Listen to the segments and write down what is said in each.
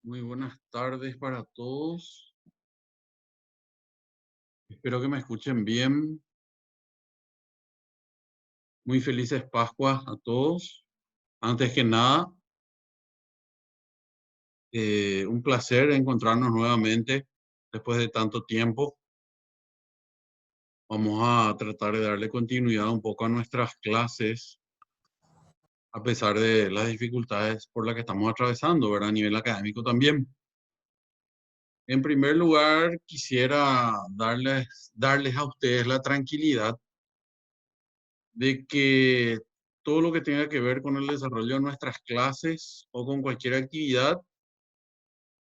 Muy buenas tardes para todos. Espero que me escuchen bien. Muy felices Pascuas a todos. Antes que nada, un placer encontrarnos nuevamente después de tanto tiempo. Vamos a tratar de darle continuidad un poco a nuestras clases, a pesar de las dificultades por las que estamos atravesando, ¿verdad? A nivel académico también. En primer lugar, quisiera darles a ustedes la tranquilidad de que todo lo que tenga que ver con el desarrollo de nuestras clases o con cualquier actividad,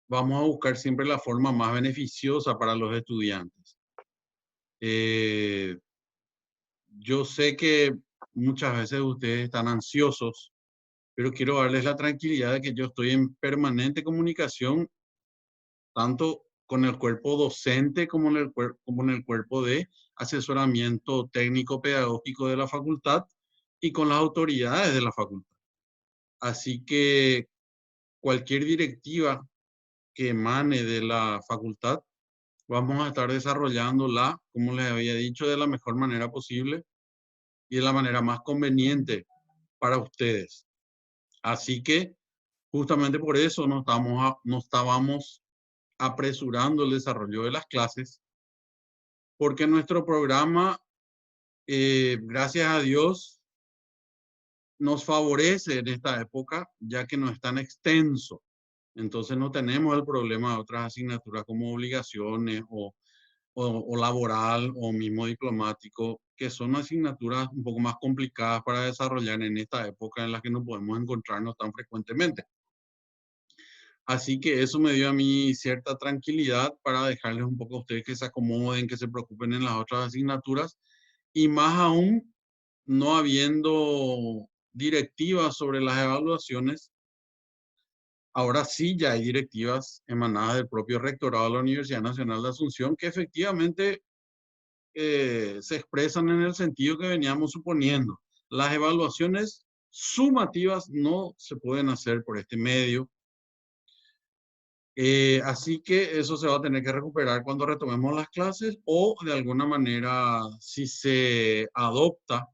vamos a buscar siempre la forma más beneficiosa para los estudiantes. Eh, yo sé que muchas veces ustedes están ansiosos, pero quiero darles la tranquilidad de que yo estoy en permanente comunicación, tanto con el cuerpo docente como como en el cuerpo de asesoramiento técnico-pedagógico de la facultad y con las autoridades de la facultad. Así que cualquier directiva que emane de la facultad, vamos a estar desarrollándola, como les había dicho, de la mejor manera posible y de la manera más conveniente para ustedes. Así que justamente por eso no estábamos apresurando el desarrollo de las clases, porque nuestro programa, gracias a Dios, nos favorece en esta época, ya que no es tan extenso. Entonces no tenemos el problema de otras asignaturas como obligaciones o laboral o mismo diplomático, que son asignaturas un poco más complicadas para desarrollar en esta época en la que no podemos encontrarnos tan frecuentemente. Así que eso me dio a mí cierta tranquilidad para dejarles un poco a ustedes que se acomoden, que se preocupen en las otras asignaturas y más aún no habiendo directivas sobre las evaluaciones. Ahora sí ya hay directivas emanadas del propio rectorado de la Universidad Nacional de Asunción que efectivamente se expresan en el sentido que veníamos suponiendo. Las evaluaciones sumativas no se pueden hacer por este medio. Así que eso se va a tener que recuperar cuando retomemos las clases o de alguna manera si se adopta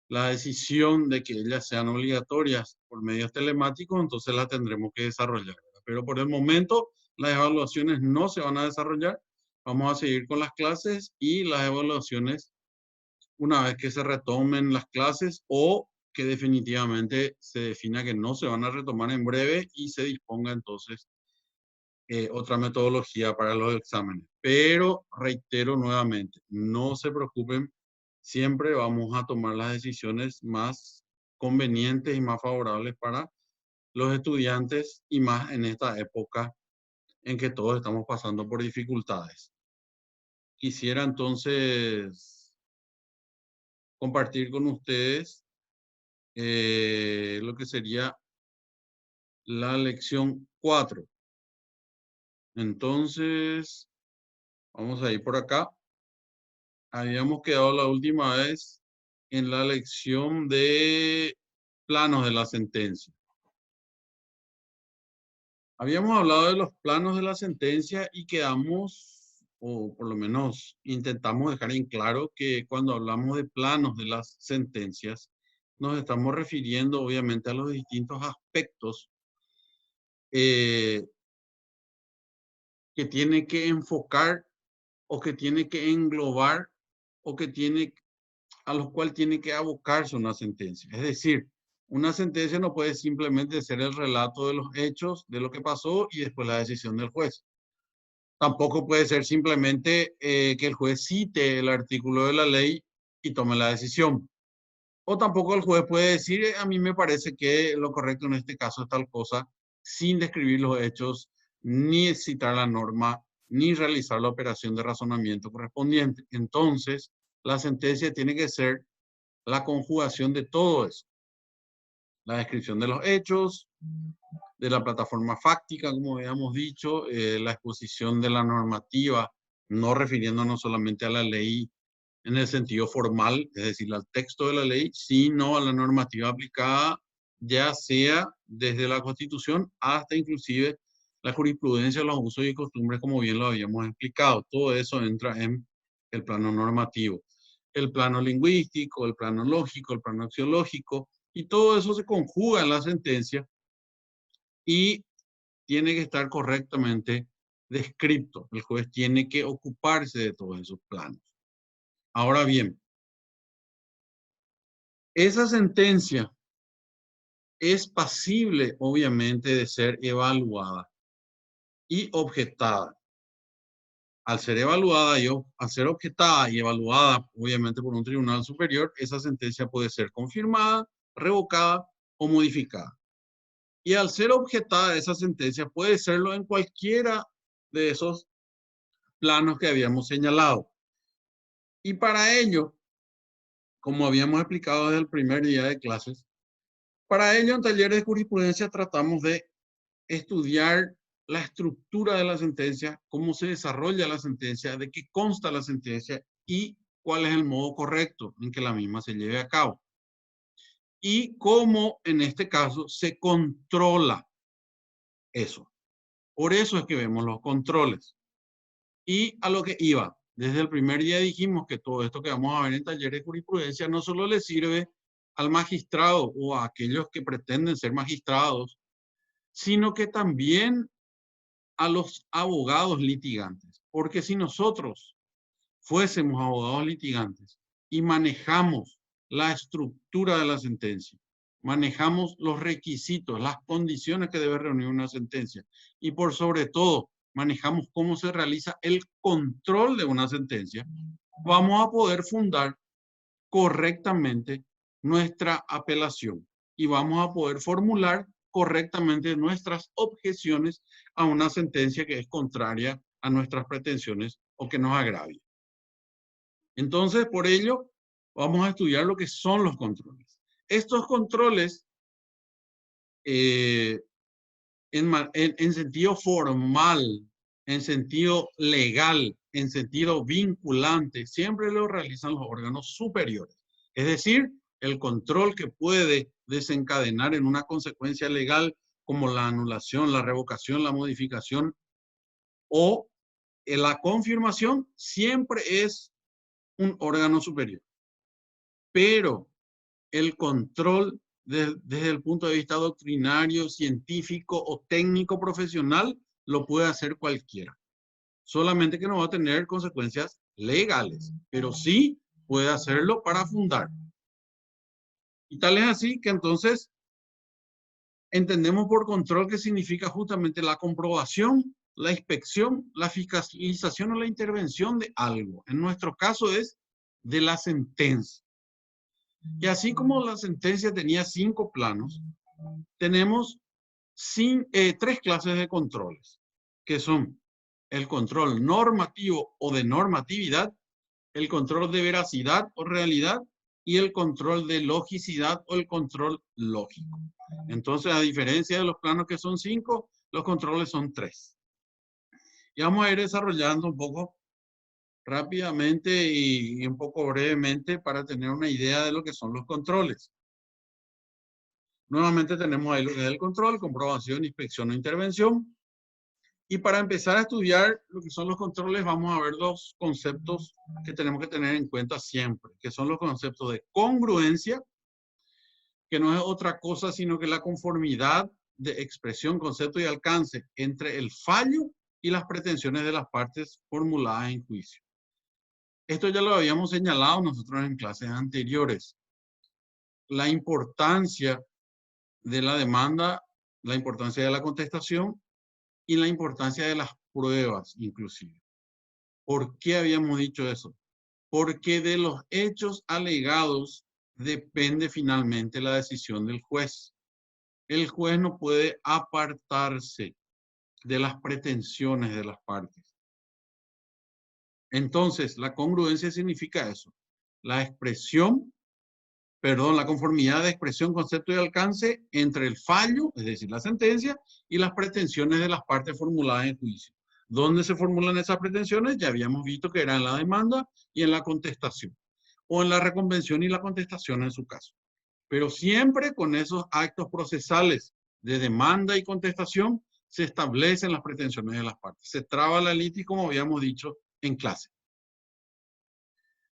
la decisión de que ellas sean obligatorias por medios telemáticos, entonces la tendremos que desarrollar. Pero por el momento las evaluaciones no se van a desarrollar. Vamos a seguir con las clases y las evaluaciones una vez que se retomen las clases o que definitivamente se defina que no se van a retomar en breve y se disponga entonces otra metodología para los exámenes. Pero reitero nuevamente, no se preocupen, siempre vamos a tomar las decisiones más convenientes y más favorables para los estudiantes y más en esta época en que todos estamos pasando por dificultades. Quisiera entonces compartir con ustedes lo que sería la lección 4. Entonces, vamos a ir por acá. Habíamos quedado la última vez en la lección de planos de la sentencia. Habíamos hablado de los planos de la sentencia y quedamos, o por lo menos intentamos dejar en claro que cuando hablamos de planos de las sentencias, nos estamos refiriendo obviamente a los distintos aspectos eh, que tiene que enfocar o que tiene que englobar o que tiene a los cuales tiene que abocarse una sentencia. Es decir, una sentencia no puede simplemente ser el relato de los hechos, de lo que pasó y después la decisión del juez. Tampoco puede ser simplemente que el juez cite el artículo de la ley y tome la decisión. O tampoco el juez puede decir, a mí me parece que lo correcto en este caso es tal cosa, sin describir los hechos, ni citar la norma, ni realizar la operación de razonamiento correspondiente. Entonces, la sentencia tiene que ser la conjugación de todo eso. La descripción de los hechos, de la plataforma fáctica, como habíamos dicho, la exposición de la normativa, no refiriéndonos solamente a la ley en el sentido formal, es decir, al texto de la ley, sino a la normativa aplicada, ya sea desde la Constitución hasta inclusive la jurisprudencia, los usos y costumbres, como bien lo habíamos explicado. Todo eso entra en el plano normativo. El plano lingüístico, el plano lógico, el plano axiológico, y todo eso se conjuga en la sentencia y tiene que estar correctamente descrito. El juez tiene que ocuparse de todos esos planos. Ahora bien, esa sentencia es pasible, obviamente, de ser evaluada y objetada. Al ser evaluada y al ser objetada y evaluada, obviamente, por un tribunal superior, esa sentencia puede ser confirmada, revocada o modificada. Y al ser objetada esa sentencia, puede serlo en cualquiera de esos planos que habíamos señalado. Y para ello, como habíamos explicado desde el primer día de clases, para ello en talleres de jurisprudencia tratamos de estudiar la estructura de la sentencia, cómo se desarrolla la sentencia, de qué consta la sentencia y cuál es el modo correcto en que la misma se lleve a cabo. Y cómo en este caso se controla eso. Por eso es que vemos los controles. Y a lo que iba, desde el primer día dijimos que todo esto que vamos a ver en talleres de jurisprudencia no solo le sirve al magistrado o a aquellos que pretenden ser magistrados, sino que también a los abogados litigantes. Porque si nosotros fuésemos abogados litigantes y manejamos la estructura de la sentencia, manejamos los requisitos, las condiciones que debe reunir una sentencia y por sobre todo manejamos cómo se realiza el control de una sentencia, vamos a poder fundar correctamente nuestra apelación y vamos a poder formular correctamente nuestras objeciones a una sentencia que es contraria a nuestras pretensiones o que nos agravia. Entonces, por ello, vamos a estudiar lo que son los controles. Estos controles, en sentido formal, en sentido legal, en sentido vinculante, siempre lo realizan los órganos superiores. Es decir, el control que puede desencadenar en una consecuencia legal como la anulación, la revocación, la modificación o la confirmación, siempre es un órgano superior. Pero el control desde el punto de vista doctrinario, científico o técnico profesional lo puede hacer cualquiera. Solamente que no va a tener consecuencias legales, pero sí puede hacerlo para fundar. Y tal es así que entonces entendemos por control que significa justamente la comprobación, la inspección, la fiscalización o la intervención de algo. En nuestro caso es de la sentencia. Y así como la sentencia tenía 5 planos, tenemos 3 clases de controles, que son el control normativo o de normatividad, el control de veracidad o realidad y el control de logicidad o el control lógico. Entonces, a diferencia de los planos que son 5, los controles son 3. Y vamos a ir desarrollando un poco rápidamente y un poco brevemente para tener una idea de lo que son los controles. Nuevamente tenemos ahí lo que es el control, comprobación, inspección o intervención. Y para empezar a estudiar lo que son los controles, vamos a ver 2 conceptos que tenemos que tener en cuenta siempre, que son los conceptos de congruencia, que no es otra cosa sino que la conformidad de expresión, concepto y alcance entre el fallo y las pretensiones de las partes formuladas en juicio. Esto ya lo habíamos señalado nosotros en clases anteriores. La importancia de la demanda, la importancia de la contestación y la importancia de las pruebas, inclusive. ¿Por qué habíamos dicho eso? Porque de los hechos alegados depende finalmente la decisión del juez. El juez no puede apartarse de las pretensiones de las partes. Entonces, la congruencia significa eso. La expresión, la conformidad de expresión, concepto y alcance entre el fallo, es decir, la sentencia, y las pretensiones de las partes formuladas en juicio. ¿Dónde se formulan esas pretensiones? Ya habíamos visto que era en la demanda y en la contestación, o en la reconvención y la contestación en su caso. Pero siempre con esos actos procesales de demanda y contestación se establecen las pretensiones de las partes. Se traba la litis, como habíamos dicho en clase.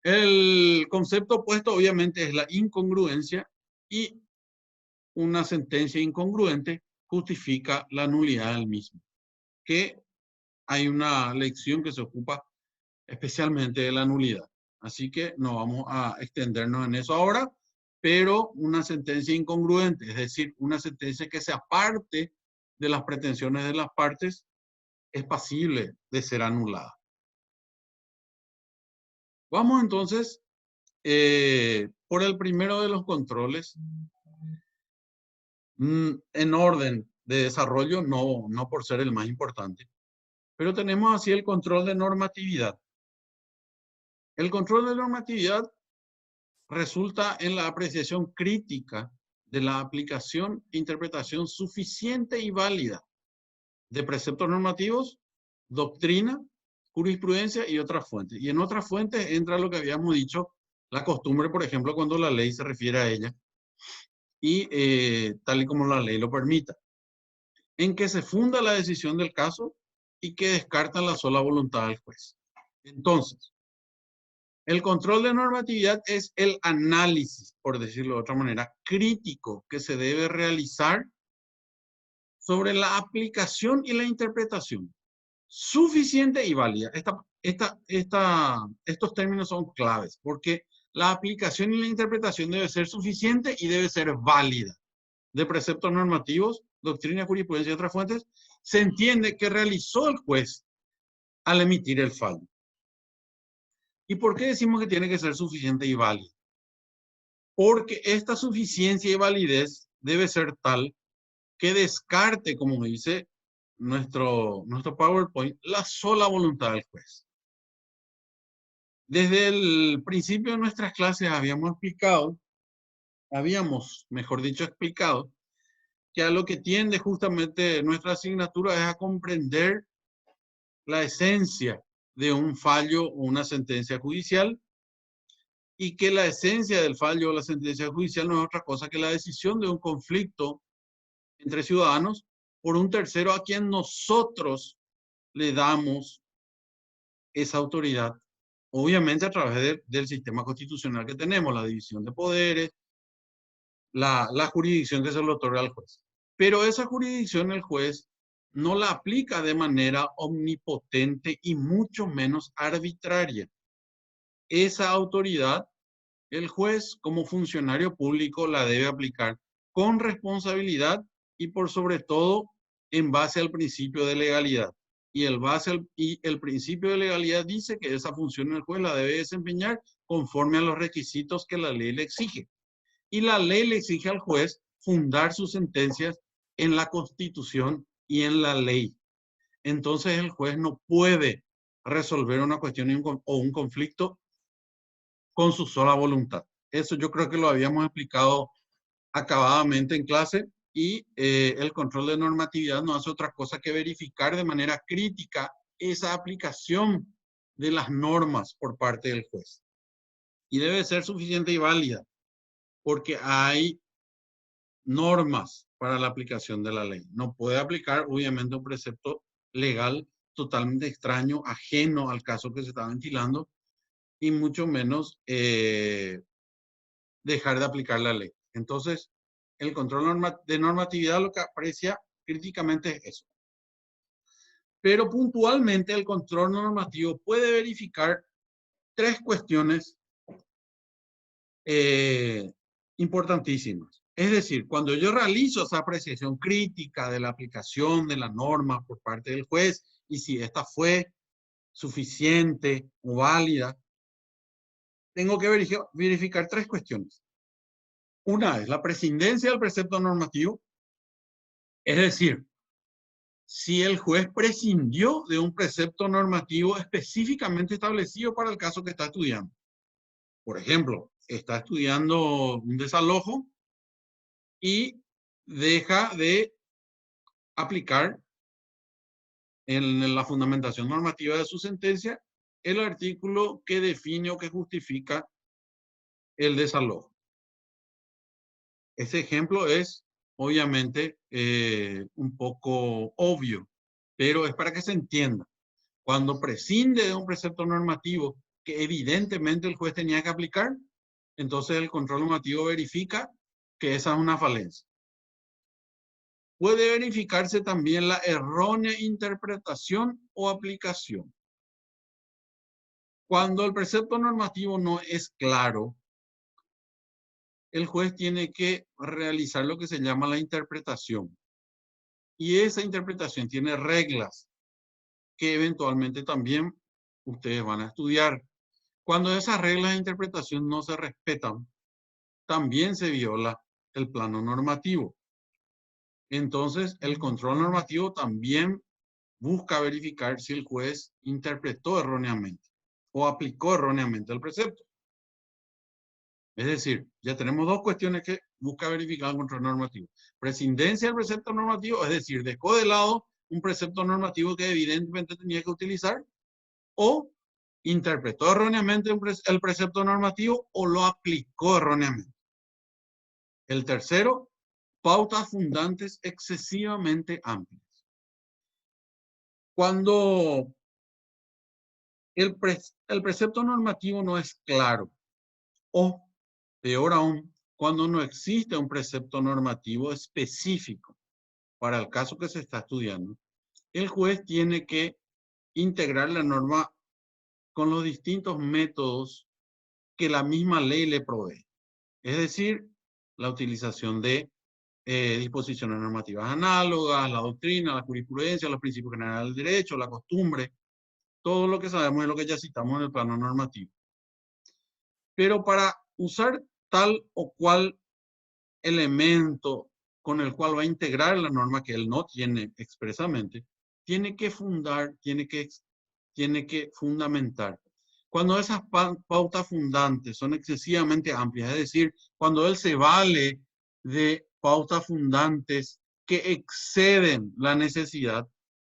El concepto opuesto, obviamente, es la incongruencia, y una sentencia incongruente justifica la nulidad del mismo. Que hay una lección que se ocupa especialmente de la nulidad. Así que no vamos a extendernos en eso ahora, pero una sentencia incongruente, es decir, una sentencia que se aparte de las pretensiones de las partes, es pasible de ser anulada. Vamos entonces por el primero de los controles, en orden de desarrollo, no por ser el más importante, pero tenemos así el control de normatividad. El control de normatividad resulta en la apreciación crítica de la aplicación e interpretación suficiente y válida de preceptos normativos, doctrina, jurisprudencia y otras fuentes. Y en otras fuentes entra lo que habíamos dicho, la costumbre, por ejemplo, cuando la ley se refiere a ella, y tal y como la ley lo permita, en que se funda la decisión del caso y que descartan la sola voluntad del juez. Entonces, el control de normatividad es el análisis, por decirlo de otra manera, crítico que se debe realizar sobre la aplicación y la interpretación suficiente y válida. Estos términos son claves, porque la aplicación y la interpretación debe ser suficiente y debe ser válida. De preceptos normativos, doctrina, jurisprudencia y otras fuentes, se entiende que realizó el juez al emitir el fallo. ¿Y por qué decimos que tiene que ser suficiente y válida? Porque esta suficiencia y validez debe ser tal que descarte, como dice nuestro PowerPoint, la sola voluntad del juez. Desde el principio de nuestras clases mejor dicho, explicado que a lo que tiende justamente nuestra asignatura es a comprender la esencia de un fallo o una sentencia judicial, y que la esencia del fallo o la sentencia judicial no es otra cosa que la decisión de un conflicto entre ciudadanos por un tercero a quien nosotros le damos esa autoridad, obviamente a través del sistema constitucional que tenemos, la división de poderes, la jurisdicción que se le otorga al juez. Pero esa jurisdicción el juez no la aplica de manera omnipotente y mucho menos arbitraria. Esa autoridad, el juez como funcionario público la debe aplicar con responsabilidad y por sobre todo en base al principio de legalidad. Y el principio de legalidad dice que esa función el juez la debe desempeñar conforme a los requisitos que la ley le exige. Y la ley le exige al juez fundar sus sentencias en la Constitución y en la ley. Entonces el juez no puede resolver una cuestión o un conflicto con su sola voluntad. Eso yo creo que lo habíamos explicado acabadamente en clase, y el control de normatividad no hace otra cosa que verificar de manera crítica esa aplicación de las normas por parte del juez. Y debe ser suficiente y válida, porque hay normas para la aplicación de la ley. No puede aplicar, obviamente, un precepto legal totalmente extraño, ajeno al caso que se está ventilando, y mucho menos dejar de aplicar la ley. Entonces, el control de normatividad lo que aprecia críticamente es eso. Pero puntualmente el control normativo puede verificar tres cuestiones importantísimas. Es decir, cuando yo realizo esa apreciación crítica de la aplicación de la norma por parte del juez, y si esta fue suficiente o válida, tengo que verificar tres cuestiones. Una es la prescindencia del precepto normativo, es decir, si el juez prescindió de un precepto normativo específicamente establecido para el caso que está estudiando. Por ejemplo, está estudiando un desalojo y deja de aplicar en la fundamentación normativa de su sentencia el artículo que define o que justifica el desalojo. Ese ejemplo es obviamente un poco obvio, pero es para que se entienda. Cuando prescinde de un precepto normativo que evidentemente el juez tenía que aplicar, entonces el control normativo verifica que esa es una falencia. Puede verificarse también la errónea interpretación o aplicación. Cuando el precepto normativo no es claro, el juez tiene que realizar lo que se llama la interpretación. Y esa interpretación tiene reglas que eventualmente también ustedes van a estudiar. Cuando esas reglas de interpretación no se respetan, también se viola el plano normativo. Entonces, el control normativo también busca verificar si el juez interpretó erróneamente o aplicó erróneamente el precepto. Es decir, ya tenemos dos cuestiones que busca verificar el control normativo. Prescindencia del precepto normativo, es decir, dejó de lado un precepto normativo que evidentemente tenía que utilizar, o interpretó erróneamente el precepto normativo o lo aplicó erróneamente. El tercero, pautas fundantes excesivamente amplias. Cuando el precepto normativo no es claro, o peor aún, cuando no existe un precepto normativo específico para el caso que se está estudiando, el juez tiene que integrar la norma con los distintos métodos que la misma ley le provee. Es decir, la utilización de disposiciones normativas análogas, la doctrina, la jurisprudencia, los principios generales del derecho, la costumbre, todo lo que sabemos es lo que ya citamos en el plano normativo. Pero para usar tal o cual elemento con el cual va a integrar la norma que él no tiene expresamente, tiene que fundamentar. Cuando esas pautas fundantes son excesivamente amplias, es decir, cuando él se vale de pautas fundantes que exceden la necesidad,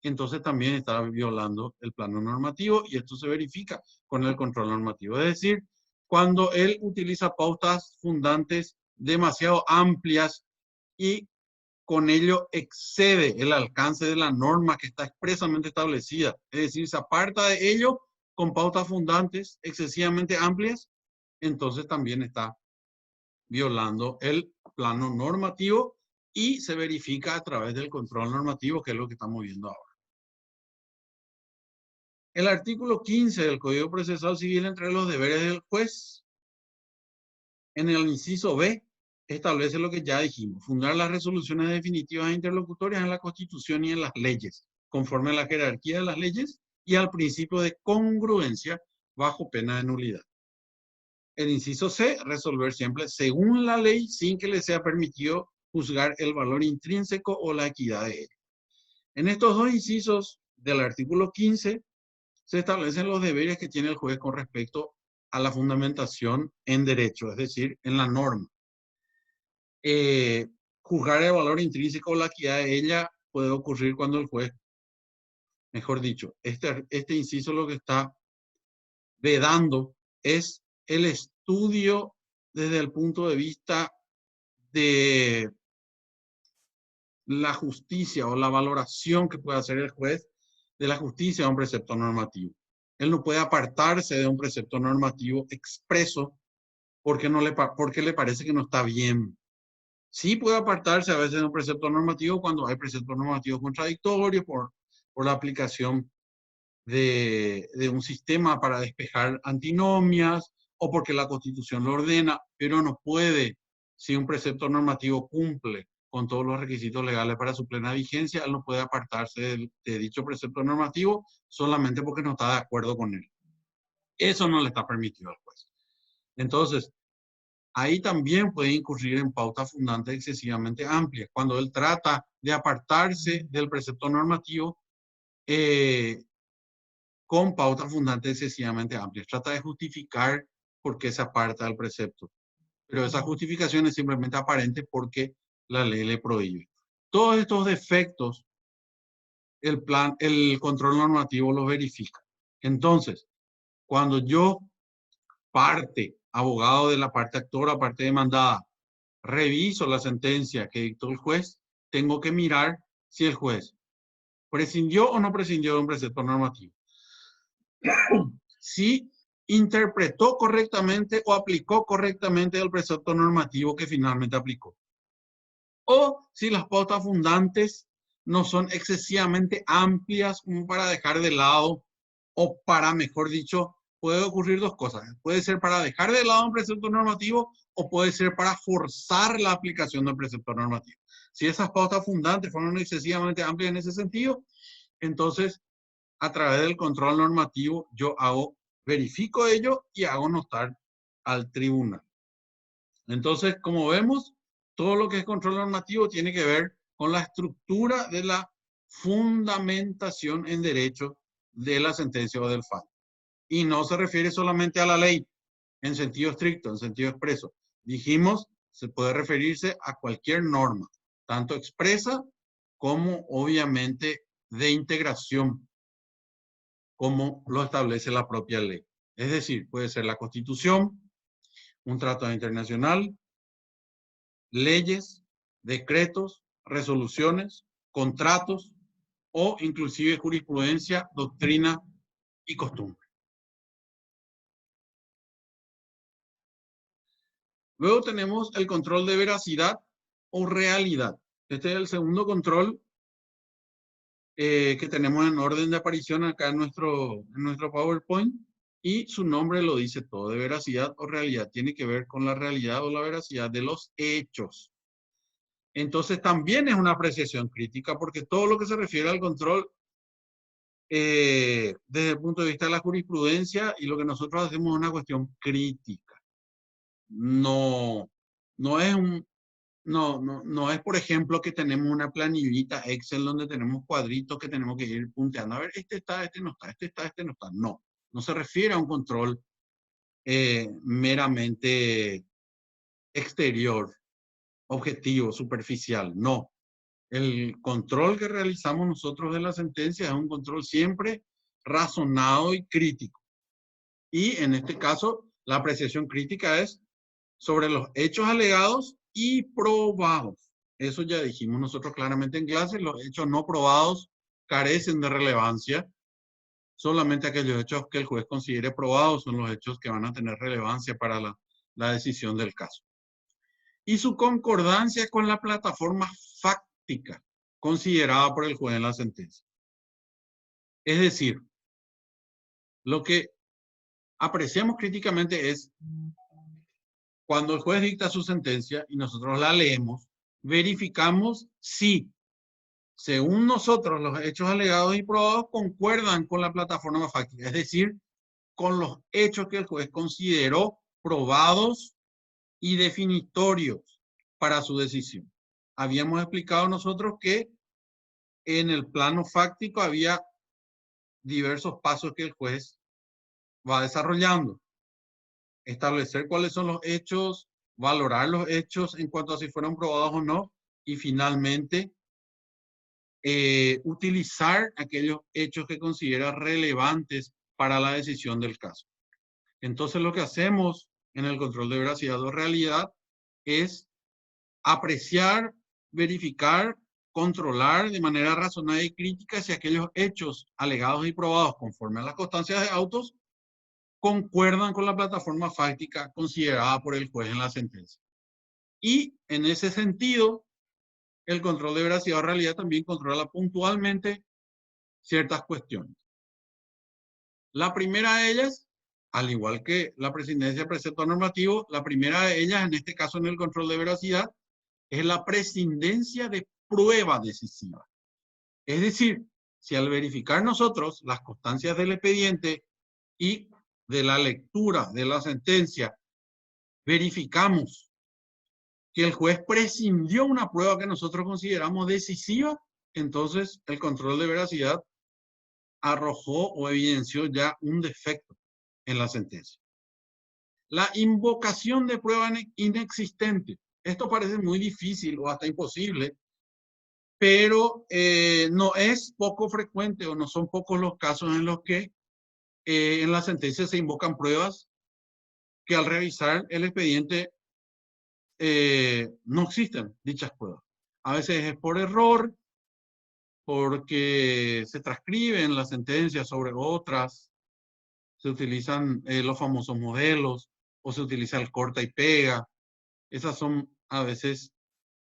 entonces también está violando el plano normativo y esto se verifica con el control normativo. Es decir, cuando él utiliza pautas fundantes demasiado amplias y con ello excede el alcance de la norma que está expresamente establecida. Es decir, se aparta de ello con pautas fundantes excesivamente amplias, entonces también está violando el plano normativo y se verifica a través del control normativo, que es lo que estamos viendo ahora. El artículo 15 del Código Procesal Civil, entre los deberes del juez, en el inciso B, establece lo que ya dijimos: fundar las resoluciones definitivas e interlocutorias en la Constitución y en las leyes, conforme a la jerarquía de las leyes y al principio de congruencia bajo pena de nulidad. El inciso C, resolver siempre según la ley sin que le sea permitido juzgar el valor intrínseco o la equidad de ella. En estos dos incisos del artículo 15 se establecen los deberes que tiene el juez con respecto a la fundamentación en derecho, es decir, en la norma. Juzgar el valor intrínseco o la equidad de ella puede ocurrir cuando el juez, mejor dicho, este inciso lo que está vedando es el estudio desde el punto de vista de la justicia o la valoración que puede hacer el juez de la justicia de un precepto normativo. Él no puede apartarse de un precepto normativo expreso porque le parece que no está bien. Sí puede apartarse a veces de un precepto normativo cuando hay preceptos normativos contradictorios por la aplicación de un sistema para despejar antinomias o porque la Constitución lo ordena, pero no puede, si un precepto normativo cumple con todos los requisitos legales para su plena vigencia, él no puede apartarse de dicho precepto normativo solamente porque no está de acuerdo con él. Eso no le está permitido al juez. Entonces, ahí también puede incurrir en pautas fundantes excesivamente amplias. Cuando él trata de apartarse del precepto normativo con pautas fundantes excesivamente amplias. Trata de justificar por qué se aparta del precepto. Pero esa justificación es simplemente aparente porque la ley le prohíbe. Todos estos defectos, el control normativo los verifica. Entonces, cuando yo abogado de la parte actora, parte demandada, reviso la sentencia que dictó el juez, tengo que mirar si el juez prescindió o no prescindió de un precepto normativo. Si interpretó correctamente o aplicó correctamente el precepto normativo que finalmente aplicó. O si las pautas fundantes no son excesivamente amplias como para dejar de lado, o para, mejor dicho, puede ocurrir dos cosas. Puede ser para dejar de lado un precepto normativo o puede ser para forzar la aplicación del precepto normativo. Si esas pautas fundantes fueron excesivamente amplias en ese sentido, entonces a través del control normativo yo verifico ello y hago notar al tribunal. Entonces, como vemos, todo lo que es control normativo tiene que ver con la estructura de la fundamentación en derecho de la sentencia o del fallo. Y no se refiere solamente a la ley en sentido estricto, en sentido expreso. Dijimos, se puede referirse a cualquier norma, tanto expresa como obviamente de integración, como lo establece la propia ley. Es decir, puede ser la Constitución, un tratado internacional, leyes, decretos, resoluciones, contratos o inclusive jurisprudencia, doctrina y costumbre. Luego tenemos el control de veracidad o realidad. Este es el segundo control que tenemos en orden de aparición acá en nuestro PowerPoint y su nombre lo dice todo, de veracidad o realidad. Tiene que ver con la realidad o la veracidad de los hechos. Entonces también es una apreciación crítica porque todo lo que se refiere al control desde el punto de vista de la jurisprudencia y lo que nosotros hacemos es una cuestión crítica. No, no es no es, por ejemplo, que tenemos una planillita Excel donde tenemos cuadritos que tenemos que ir punteando. A ver, este está, este no está, este está, este no está. No, no se refiere a un control meramente exterior, objetivo, superficial. No. El control que realizamos nosotros de la sentencia es un control siempre razonado y crítico. Y en este caso, la apreciación crítica es sobre los hechos alegados y probados. Eso ya dijimos nosotros claramente en clase, los hechos no probados carecen de relevancia. Solamente aquellos hechos que el juez considere probados son los hechos que van a tener relevancia para la decisión del caso. Y su concordancia con la plataforma fáctica considerada por el juez en la sentencia. Es decir, lo que apreciamos críticamente es cuando el juez dicta su sentencia y nosotros la leemos, verificamos si, según nosotros, los hechos alegados y probados concuerdan con la plataforma fáctica, es decir, con los hechos que el juez consideró probados y definitorios para su decisión. Habíamos explicado nosotros que en el plano fáctico había diversos pasos que el juez va desarrollando. Establecer cuáles son los hechos, valorar los hechos en cuanto a si fueron probados o no, y finalmente utilizar aquellos hechos que considera relevantes para la decisión del caso. Entonces lo que hacemos en el control de veracidad o realidad es apreciar, verificar, controlar de manera razonada y crítica si aquellos hechos alegados y probados conforme a las constancias de autos concuerdan con la plataforma fáctica considerada por el juez en la sentencia. Y en ese sentido, el control de veracidad o realidad también controla puntualmente ciertas cuestiones. La primera de ellas, al igual que la prescindencia de precepto normativo, la primera de ellas, en este caso en el control de veracidad, es la prescindencia de prueba decisiva. Es decir, si al verificar nosotros las constancias del expediente y de la lectura de la sentencia, verificamos que el juez prescindió una prueba que nosotros consideramos decisiva, entonces el control de veracidad arrojó o evidenció ya un defecto en la sentencia. La invocación de prueba inexistente. Esto parece muy difícil o hasta imposible, pero no es poco frecuente o no son pocos los casos en los que en la sentencia se invocan pruebas que al revisar el expediente no existen dichas pruebas. A veces es por error, porque se transcriben las sentencias sobre otras, se utilizan los famosos modelos, o se utiliza el corta y pega. Esas son a veces,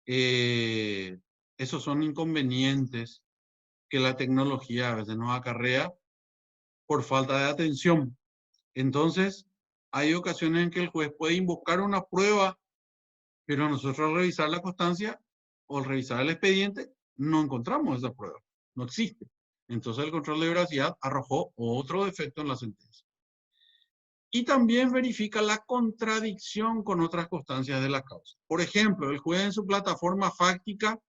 esos son inconvenientes que la tecnología a veces nos acarrea por falta de atención. Entonces, hay ocasiones en que el juez puede invocar una prueba, pero nosotros al revisar la constancia o al revisar el expediente, no encontramos esa prueba. No existe. Entonces, el control de veracidad arrojó otro defecto en la sentencia. Y también verifica la contradicción con otras constancias de la causa. Por ejemplo, el juez en su plataforma fáctica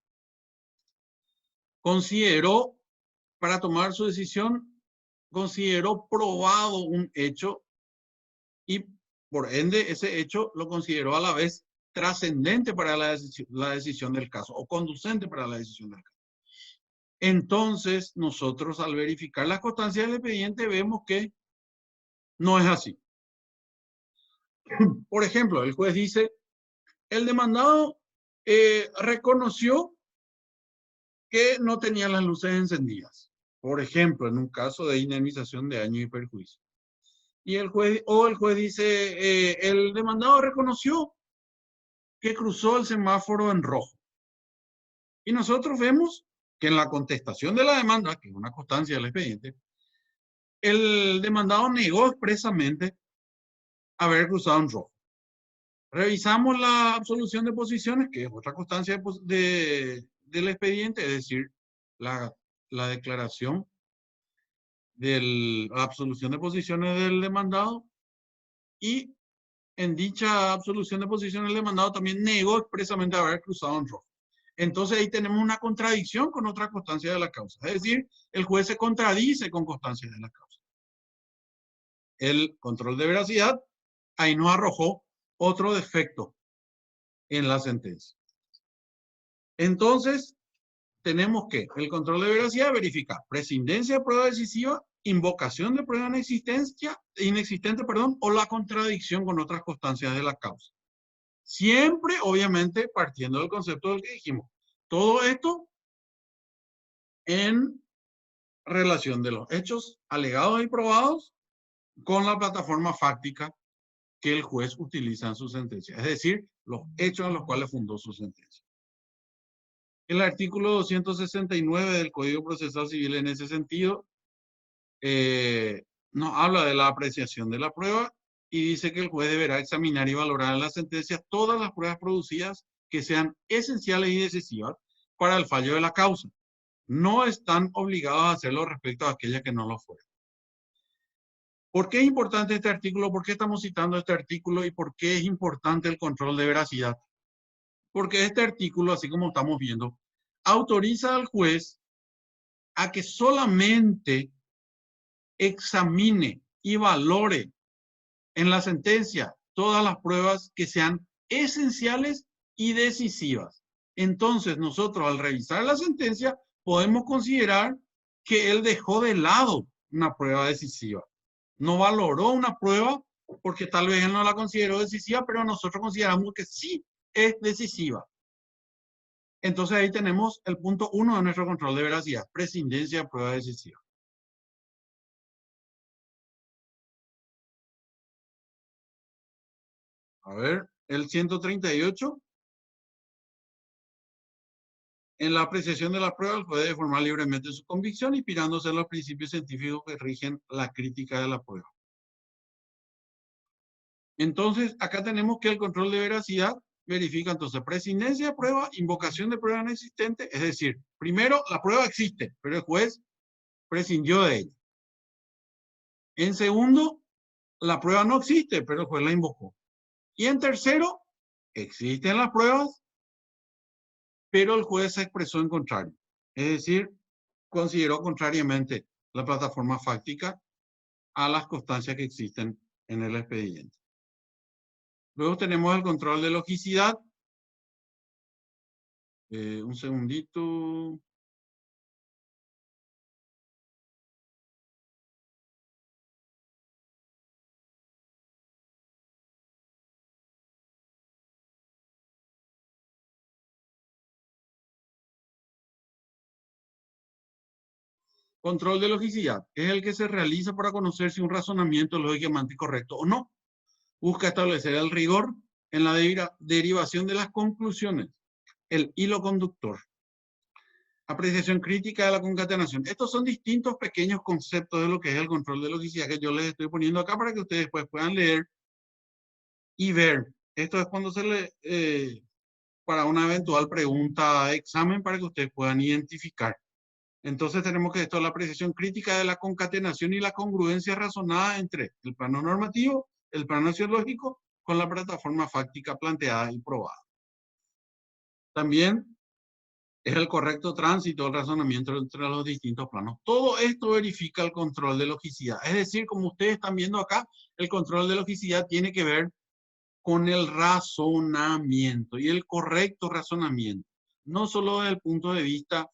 consideró, para tomar su decisión, consideró probado un hecho y por ende ese hecho lo consideró a la vez trascendente para la decisión del caso o conducente para la decisión del caso. Entonces, nosotros al verificar las constancias del expediente vemos que no es así. Por ejemplo, el juez dice, el demandado reconoció que no tenía las luces encendidas. Por ejemplo, en un caso de indemnización de daño y perjuicio. Y el juez dice, el demandado reconoció que cruzó el semáforo en rojo. Y nosotros vemos que en la contestación de la demanda, que es una constancia del expediente, el demandado negó expresamente haber cruzado en rojo. Revisamos la absolución de posiciones, que es otra constancia del expediente, es decir, la declaración de la absolución de posiciones del demandado, y en dicha absolución de posiciones el demandado también negó expresamente haber cruzado en rojo. Entonces ahí tenemos una contradicción con otra constancia de la causa. Es decir, el juez se contradice con constancias de la causa. El control de veracidad ahí nos arrojó otro defecto en la sentencia. Entonces, tenemos que el control de veracidad verifica prescindencia de prueba decisiva, invocación de prueba inexistente, o la contradicción con otras constancias de la causa. Siempre, obviamente, partiendo del concepto del que dijimos. Todo esto en relación de los hechos alegados y probados con la plataforma fáctica que el juez utiliza en su sentencia. Es decir, los hechos en los cuales fundó su sentencia. El artículo 269 del Código Procesal Civil en ese sentido nos habla de la apreciación de la prueba y dice que el juez deberá examinar y valorar en la sentencia todas las pruebas producidas que sean esenciales y decisivas para el fallo de la causa. No están obligados a hacerlo respecto a aquellas que no lo fueron. ¿Por qué es importante este artículo? ¿Por qué estamos citando este artículo? ¿Y por qué es importante el control de veracidad? Porque este artículo, así como estamos viendo, autoriza al juez a que solamente examine y valore en la sentencia todas las pruebas que sean esenciales y decisivas. Entonces, nosotros al revisar la sentencia podemos considerar que él dejó de lado una prueba decisiva. No valoró una prueba porque tal vez él no la consideró decisiva, pero nosotros consideramos que sí es decisiva. Entonces ahí tenemos el punto 1 de nuestro control de veracidad, prescindencia de prueba decisiva. A ver, el 138. En la apreciación de la prueba, puede formar libremente su convicción, inspirándose en los principios científicos que rigen la crítica de la prueba. Entonces, acá tenemos que el control de veracidad verifica entonces prescindencia de prueba, invocación de prueba no existente, es decir, primero la prueba existe, pero el juez prescindió de ella. En segundo, la prueba no existe, pero el juez la invocó. Y en tercero, existen las pruebas, pero el juez se expresó en contrario. Es decir, consideró contrariamente la plataforma fáctica a las constancias que existen en el expediente. Luego tenemos el control de logicidad. Un segundito. Control de logicidad es el que se realiza para conocer si un razonamiento es lógicamente correcto o no. Busca establecer el rigor en la derivación de las conclusiones, el hilo conductor. Apreciación crítica de la concatenación. Estos son distintos pequeños conceptos de lo que es el control de logicidad que yo les estoy poniendo acá para que ustedes después puedan leer y ver. Esto es cuando se le, para una eventual pregunta de examen para que ustedes puedan identificar. Entonces tenemos que esto es la apreciación crítica de la concatenación y la congruencia razonada entre el plano normativo, el plano axiológico, con la plataforma fáctica planteada y probada. También es el correcto tránsito del razonamiento entre los distintos planos. Todo esto verifica el control de logicidad. Es decir, como ustedes están viendo acá, el control de logicidad tiene que ver con el razonamiento y el correcto razonamiento. No solo desde el punto de vista,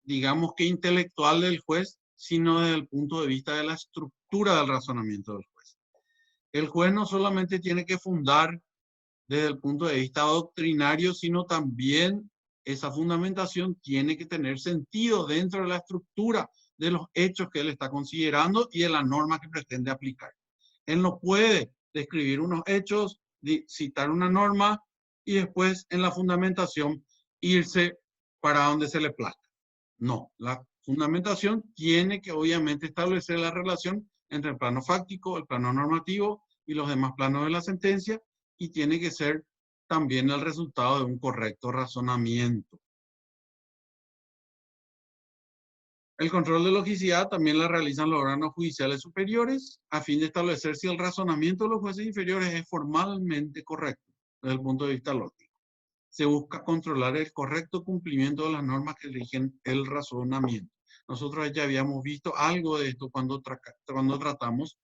digamos que intelectual del juez, sino desde el punto de vista de la estructura del razonamiento del juez. El juez no solamente tiene que fundar desde el punto de vista doctrinario, sino también esa fundamentación tiene que tener sentido dentro de la estructura de los hechos que él está considerando y de la norma que pretende aplicar. Él no puede describir unos hechos, citar una norma y después en la fundamentación irse para donde se le plazca. No, la fundamentación tiene que obviamente establecer la relación entre el plano fáctico, el plano normativo y los demás planos de la sentencia, y tiene que ser también el resultado de un correcto razonamiento. El control de logicidad también la realizan los órganos judiciales superiores a fin de establecer si el razonamiento de los jueces inferiores es formalmente correcto desde el punto de vista lógico. Se busca controlar el correcto cumplimiento de las normas que rigen el razonamiento. Nosotros ya habíamos visto algo de esto cuando tratamos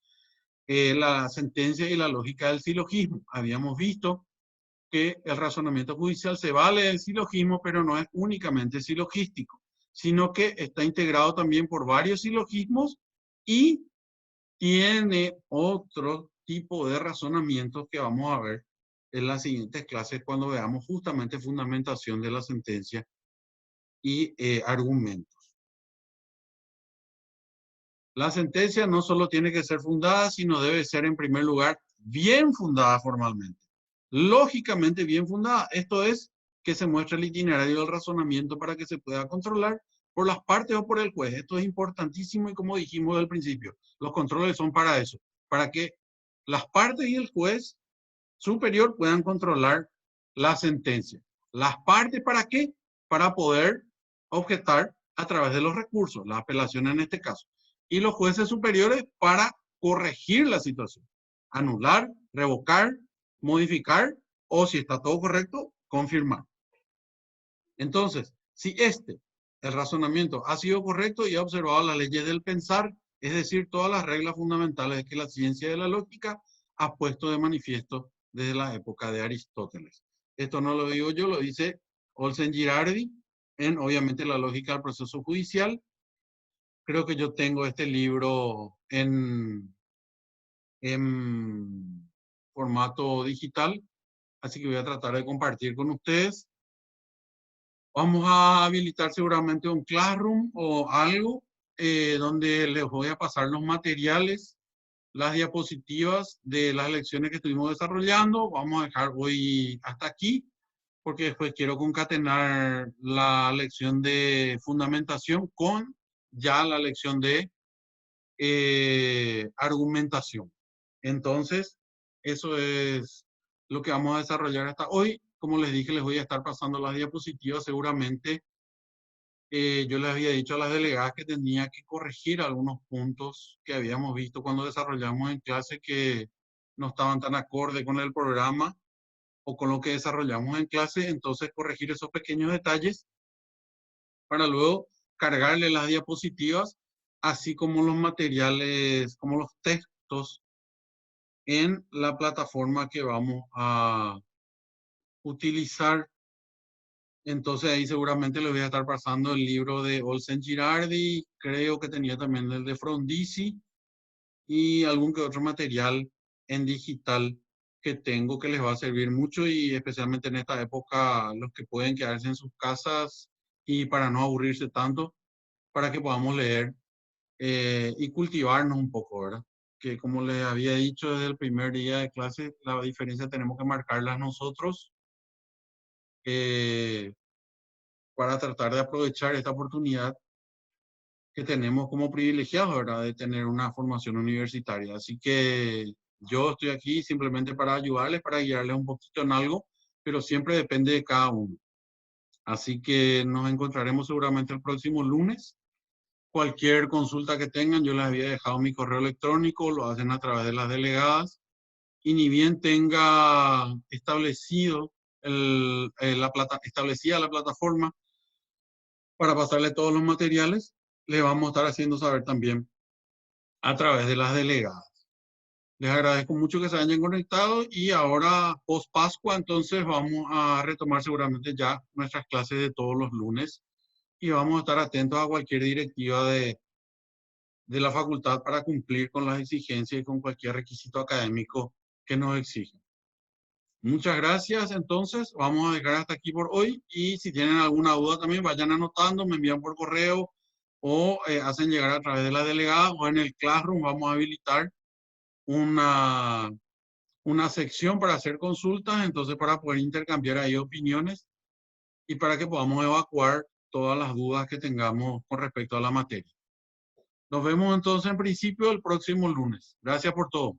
la sentencia y la lógica del silogismo. Habíamos visto que el razonamiento judicial se vale del silogismo, pero no es únicamente silogístico, sino que está integrado también por varios silogismos y tiene otro tipo de razonamientos que vamos a ver en las siguientes clases cuando veamos justamente fundamentación de la sentencia y argumentos. La sentencia no solo tiene que ser fundada, sino debe ser en primer lugar bien fundada formalmente. Lógicamente bien fundada. Esto es que se muestra el itinerario del razonamiento para que se pueda controlar por las partes o por el juez. Esto es importantísimo y como dijimos al principio, los controles son para eso, para que las partes y el juez superior puedan controlar la sentencia. ¿Las partes para qué? Para poder objetar a través de los recursos, la apelación en este caso. Y los jueces superiores para corregir la situación, anular, revocar, modificar o si está todo correcto, confirmar. Entonces, si el razonamiento ha sido correcto y ha observado las leyes del pensar, es decir, todas las reglas fundamentales que la ciencia de la lógica ha puesto de manifiesto desde la época de Aristóteles. Esto no lo digo yo, lo dice Olsen Girardi en, obviamente, la lógica del proceso judicial. Creo que yo tengo este libro en formato digital, así que voy a tratar de compartir con ustedes. Vamos a habilitar seguramente un Classroom o algo donde les voy a pasar los materiales, las diapositivas de las lecciones que estuvimos desarrollando. Vamos a dejar hoy hasta aquí porque después quiero concatenar la lección de fundamentación con ya la lección de argumentación. Entonces, eso es lo que vamos a desarrollar hasta hoy. Como les dije, les voy a estar pasando las diapositivas seguramente. Yo les había dicho a las delegadas que tenía que corregir algunos puntos que habíamos visto cuando desarrollamos en clase que no estaban tan acorde con el programa o con lo que desarrollamos en clase. Entonces, corregir esos pequeños detalles para luego cargarle las diapositivas, así como los materiales, como los textos en la plataforma que vamos a utilizar. Entonces ahí seguramente les voy a estar pasando el libro de Olsen Girardi, creo que tenía también el de Frondizi y algún que otro material en digital que tengo que les va a servir mucho y especialmente en esta época los que pueden quedarse en sus casas y para no aburrirse tanto, para que podamos leer y cultivarnos un poco, ¿verdad? Que como les había dicho desde el primer día de clase, la diferencia tenemos que marcarla nosotros eh, para tratar de aprovechar esta oportunidad que tenemos como privilegiados, ¿verdad? De tener una formación universitaria. Así que yo estoy aquí simplemente para ayudarles, para guiarles un poquito en algo, pero siempre depende de cada uno. Así que nos encontraremos seguramente el próximo lunes. Cualquier consulta que tengan, yo les había dejado mi correo electrónico, lo hacen a través de las delegadas. Y ni bien tenga establecido establecida la plataforma para pasarle todos los materiales, le vamos a estar haciendo saber también a través de las delegadas. Les agradezco mucho que se hayan conectado y ahora, post Pascua, entonces vamos a retomar seguramente ya nuestras clases de todos los lunes y vamos a estar atentos a cualquier directiva de la facultad para cumplir con las exigencias y con cualquier requisito académico que nos exija. Muchas gracias, entonces vamos a dejar hasta aquí por hoy y si tienen alguna duda también vayan anotando, me envían por correo o hacen llegar a través de la delegada o en el Classroom vamos a habilitar una sección para hacer consultas, entonces para poder intercambiar ahí opiniones y para que podamos evacuar todas las dudas que tengamos con respecto a la materia. Nos vemos entonces en principio el próximo lunes. Gracias por todo.